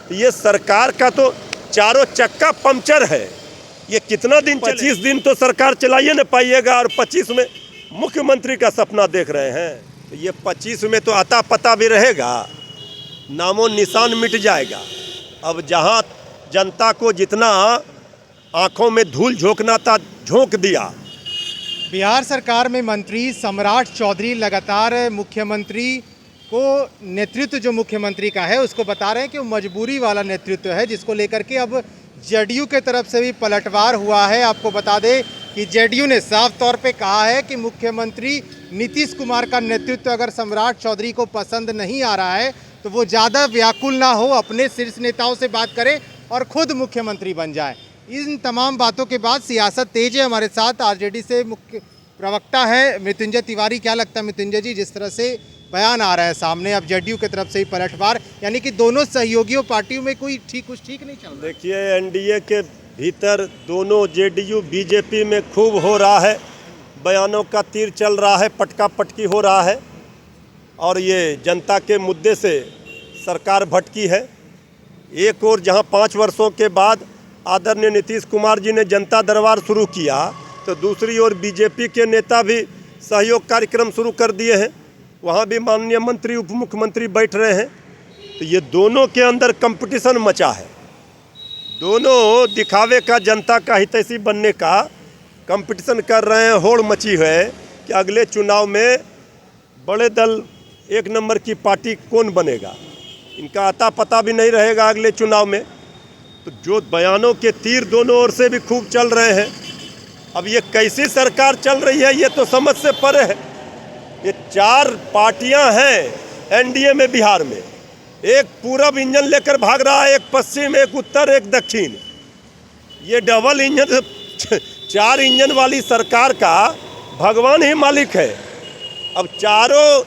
तो ये सरकार का तो चारों चक्का पंक्चर है। ये कितना दिन 25 दिन तो सरकार चलाइए न पाइएगा, और 25 में मुख्यमंत्री का सपना देख रहे हैं। तो ये 25 में तो आता पता भी रहेगा, नामो निशान मिट जाएगा। अब जहाँ जनता को जितना आंखों में धूल झोंकना था झोंक दिया। बिहार सरकार में मंत्री सम्राट चौधरी लगातार मुख्यमंत्री को नेतृत्व जो मुख्यमंत्री का है उसको बता रहे हैं कि वो मजबूरी वाला नेतृत्व है, जिसको लेकर के अब जेडीयू के तरफ से भी पलटवार हुआ है। आपको बता दें कि जेडीयू ने साफ तौर पे कहा है कि मुख्यमंत्री नीतीश कुमार का नेतृत्व अगर सम्राट चौधरी को पसंद नहीं आ रहा है तो वो ज़्यादा व्याकुल ना हो, अपने शीर्ष नेताओं से बात करे और खुद मुख्यमंत्री बन जाए। इन तमाम बातों के बाद सियासत तेज है। हमारे साथ आरजेडी से मुख्य प्रवक्ता है मृत्युंजय तिवारी। क्या लगता है मृत्युंजय जी, जिस तरह से बयान आ रहा है सामने अब जेडीयू की तरफ से ही पलटवार, यानी कि दोनों सहयोगियों पार्टियों में कुछ ठीक नहीं चल रहा? देखिए, एनडीए के भीतर दोनों जेडीयू बीजेपी में खूब हो रहा है, बयानों का तीर चल रहा है, पटका पटकी हो रहा है, और ये जनता के मुद्दे से सरकार भटकी है। एक और जहां 5 वर्षों के बाद आदरणीय नीतीश कुमार जी ने जनता दरबार शुरू किया, तो दूसरी ओर बीजेपी के नेता भी सहयोग कार्यक्रम शुरू कर दिए हैं। वहाँ भी माननीय मंत्री उप मुख्यमंत्री बैठ रहे हैं। तो ये दोनों के अंदर कंपटीशन मचा है। दोनों दिखावे का, जनता का हितैषी बनने का कंपटीशन कर रहे हैं। होड़ मची है कि अगले चुनाव में बड़े दल 1 नंबर की पार्टी कौन बनेगा, इनका अता पता भी नहीं रहेगा अगले चुनाव में। तो जो बयानों के तीर दोनों ओर से भी खूब चल रहे हैं। अब ये कैसी सरकार चल रही है ये तो समझ से परे है। ये 4 पार्टियां हैं एनडीए में बिहार में। एक पूरब इंजन लेकर भाग रहा है, एक पश्चिम, एक उत्तर, एक दक्षिण। ये डबल इंजन 4 इंजन वाली सरकार का भगवान ही मालिक है। अब चारों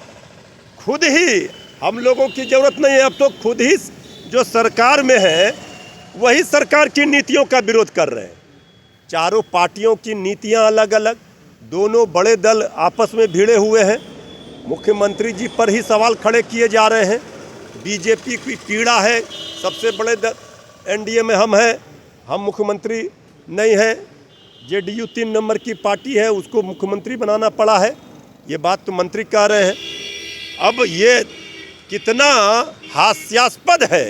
खुद ही, हम लोगों की ज़रूरत नहीं है, अब तो खुद ही जो सरकार में है वही सरकार की नीतियों का विरोध कर रहे हैं। चारों पार्टियों की नीतियां अलग अलग, दोनों बड़े दल आपस में भिड़े हुए हैं। मुख्यमंत्री जी पर ही सवाल खड़े किए जा रहे हैं। बीजेपी की पीड़ा है, सबसे बड़े दल एनडीए में हम हैं, हम मुख्यमंत्री नहीं हैं। जेडीयू 3 नंबर की पार्टी है, उसको मुख्यमंत्री बनाना पड़ा है। ये बात तो मंत्री कह रहे हैं। अब ये कितना हास्यास्पद है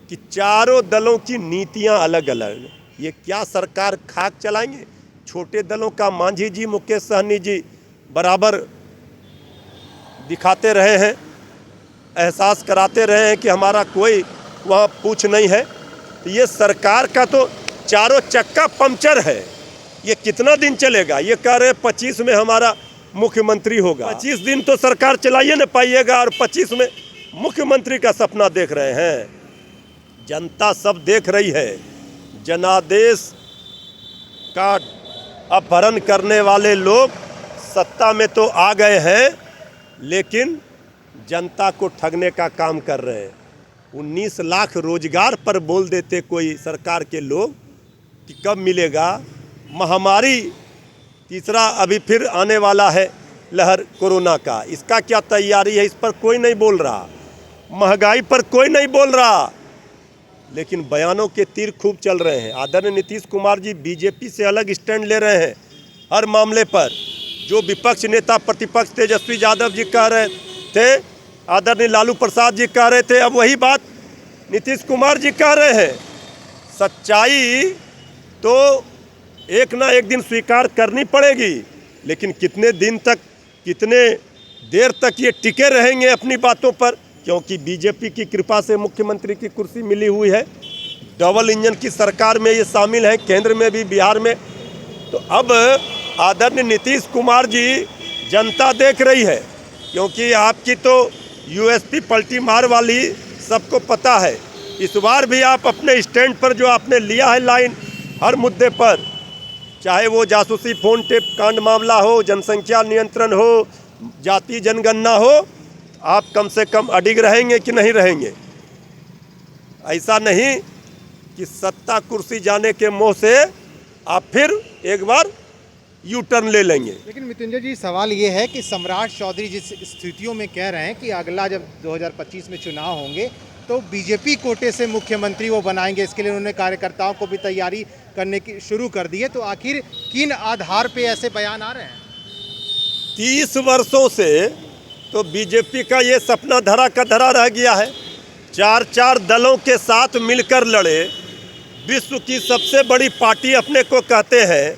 कि चारों दलों की नीतियां अलग अलग। ये क्या सरकार खाक चलाएंगे? छोटे दलों का मांझी जी, मुकेश सहनी जी बराबर दिखाते रहे हैं, एहसास कराते रहे हैं कि हमारा कोई वहाँ पूछ नहीं है। तो ये सरकार का तो चारों चक्का पंक्चर है। ये कितना दिन चलेगा? ये कह रहे हैं 25 में हमारा मुख्यमंत्री होगा। 25 दिन तो सरकार चलाइए न पाइएगा, और 25 में मुख्यमंत्री का सपना देख रहे हैं। जनता सब देख रही है। जनादेश का अपहरण करने वाले लोग सत्ता में तो आ गए हैं, लेकिन जनता को ठगने का काम कर रहे हैं। 19 लाख रोजगार पर बोल देते कोई सरकार के लोग कि कब मिलेगा। महामारी तीसरा अभी फिर आने वाला है, लहर कोरोना का, इसका क्या तैयारी है, इस पर कोई नहीं बोल रहा। महंगाई पर कोई नहीं बोल रहा, लेकिन बयानों के तीर खूब चल रहे हैं। आदरणीय नीतीश कुमार जी बीजेपी से अलग स्टैंड ले रहे हैं हर मामले पर। जो विपक्ष नेता प्रतिपक्ष तेजस्वी यादव जी कह रहे थे, आदरणीय लालू प्रसाद जी कह रहे थे, अब वही बात नीतीश कुमार जी कह रहे हैं। सच्चाई तो एक ना एक दिन स्वीकार करनी पड़ेगी, लेकिन कितने दिन तक, कितने देर तक ये टिके रहेंगे अपनी बातों पर? क्योंकि बीजेपी की कृपा से मुख्यमंत्री की कुर्सी मिली हुई है। डबल इंजन की सरकार में ये शामिल है, केंद्र में भी, बिहार में। तो अब आदरणीय नीतीश कुमार जी जनता देख रही है, क्योंकि आपकी तो यूएसपी पलटी मार वाली सबको पता है। इस बार भी आप अपने स्टैंड पर जो आपने लिया है लाइन हर मुद्दे पर, चाहे वो जासूसी फोन टेप कांड मामला हो, जनसंख्या नियंत्रण हो, जाति जनगणना हो, आप कम से कम अडिग रहेंगे कि नहीं रहेंगे? ऐसा नहीं कि सत्ता कुर्सी जाने के मोह से आप फिर एक बार यू टर्न ले लेंगे। लेकिन मृत्युंजय जी, सवाल ये है कि सम्राट चौधरी जिस स्थितियों में कह रहे हैं कि अगला जब 2025 में चुनाव होंगे तो बीजेपी कोटे से मुख्यमंत्री वो बनाएंगे। इसके लिए उन्होंने कार्यकर्ताओं को भी तैयारी करने की शुरू कर दी है। तो आखिर किन आधार पे ऐसे बयान आ रहे हैं? 30 वर्षों से तो बीजेपी का ये सपना धरा का धरा रह गया है। 4 दलों के साथ मिलकर लड़े, विश्व की सबसे बड़ी पार्टी अपने को कहते हैं,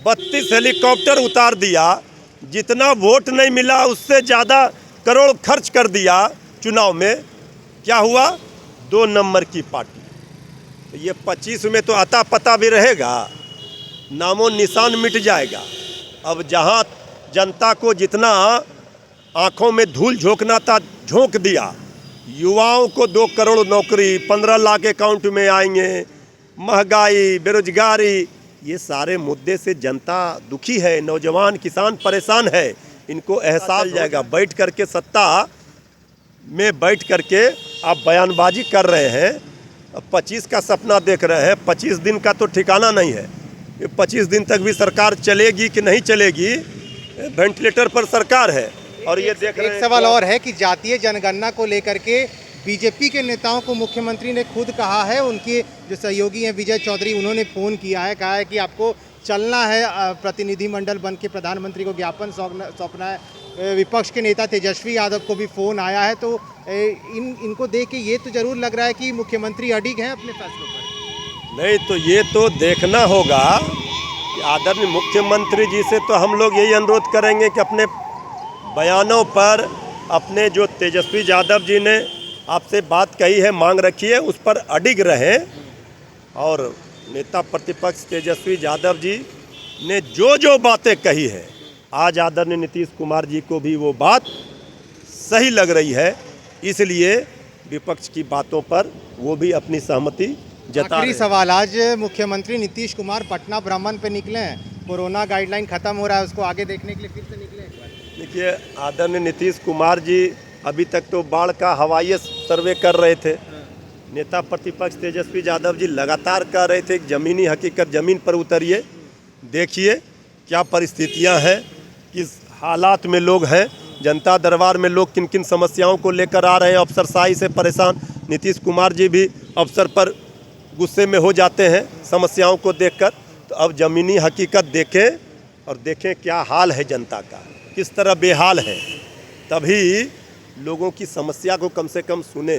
32 हेलीकॉप्टर उतार दिया, जितना वोट नहीं मिला उससे ज़्यादा करोड़ खर्च कर दिया चुनाव में। क्या हुआ? 2 नंबर की पार्टी। ये 25 में तो अता पता भी रहेगा, नामो निशान मिट जाएगा। अब जहाँ जनता को जितना आंखों में धूल झोंकना था झोंक दिया, युवाओं को 2 करोड़ नौकरी, 15 लाख अकाउंट में आएंगे, महंगाई, बेरोजगारी, ये सारे मुद्दे से जनता दुखी है, नौजवान किसान परेशान है। इनको एहसास जाएगा। बैठ करके सत्ता में बैठ करके आप बयानबाजी कर रहे हैं, 25 का सपना देख रहे हैं। 25 दिन का तो ठिकाना नहीं है। ये 25 दिन तक भी सरकार चलेगी कि नहीं चलेगी, वेंटिलेटर पर सरकार है। और ये देख रहे हैं। एक सवाल और है कि जातीय जनगणना को लेकर के बीजेपी के नेताओं को मुख्यमंत्री ने खुद कहा है, उनके जो सहयोगी हैं विजय चौधरी, उन्होंने फ़ोन किया है, कहा है कि आपको चलना है, प्रतिनिधिमंडल बन के प्रधानमंत्री को ज्ञापन सौंपना है। विपक्ष के नेता तेजस्वी यादव को भी फ़ोन आया है। तो इनको देख के ये तो ज़रूर लग रहा है कि मुख्यमंत्री अडिग हैं अपने फैसलों पर। नहीं तो ये तो देखना होगा कि आदरणीय मुख्यमंत्री जी से तो हम लोग यही अनुरोध करेंगे कि अपने बयानों पर, अपने जो तेजस्वी यादव जी ने आपसे बात कही है, मांग रखी है, उस पर अडिग रहें। और नेता प्रतिपक्ष तेजस्वी यादव जी ने जो बातें कही है, आज आदरणीय नीतीश कुमार जी को भी वो बात सही लग रही है, इसलिए विपक्ष की बातों पर वो भी अपनी सहमति जता रहे आखिरी हैं। सवाल, आज मुख्यमंत्री नीतीश कुमार पटना भ्रमण पे निकले हैं, कोरोना गाइडलाइन खत्म हो रहा है, उसको आगे देखने के लिए फिर से निकले एक बार। देखिए, आदरणीय नीतीश कुमार जी अभी तक तो बाढ़ का हवाई सर्वे कर रहे थे। नेता प्रतिपक्ष तेजस्वी यादव जी लगातार कह रहे थे कि ज़मीनी हकीकत, ज़मीन पर उतरिए, देखिए क्या परिस्थितियां हैं, किस हालात में लोग हैं, जनता दरबार में लोग किन किन समस्याओं को लेकर आ रहे हैं, अफसरशाही से परेशान। नीतीश कुमार जी भी अफसर पर गुस्से में हो जाते हैं समस्याओं को देखकर। तो अब ज़मीनी हकीकत देखें और देखें क्या हाल है जनता का, किस तरह बेहाल है, तभी लोगों की समस्या को कम से कम सुने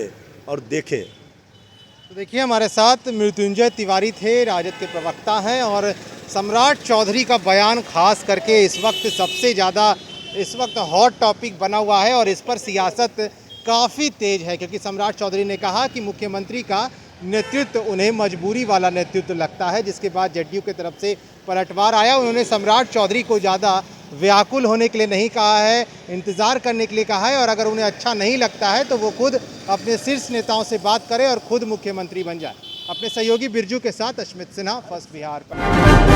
और देखें। तो देखिए, हमारे साथ मृत्युंजय तिवारी थे, राजद के प्रवक्ता हैं, और सम्राट चौधरी का बयान खास करके इस वक्त सबसे ज़्यादा हॉट टॉपिक बना हुआ है और इस पर सियासत काफ़ी तेज है, क्योंकि सम्राट चौधरी ने कहा कि मुख्यमंत्री का नेतृत्व उन्हें मजबूरी वाला नेतृत्व लगता है, जिसके बाद जेडीयू की तरफ से पलटवार आया। उन्होंने सम्राट चौधरी को ज़्यादा व्याकुल होने के लिए नहीं कहा है, इंतज़ार करने के लिए कहा है, और अगर उन्हें अच्छा नहीं लगता है तो वो खुद अपने शीर्ष नेताओं से बात करें और खुद मुख्यमंत्री बन जाए। अपने सहयोगी बिरजू के साथ अश्मित सिन्हा, फर्स्ट बिहार पर।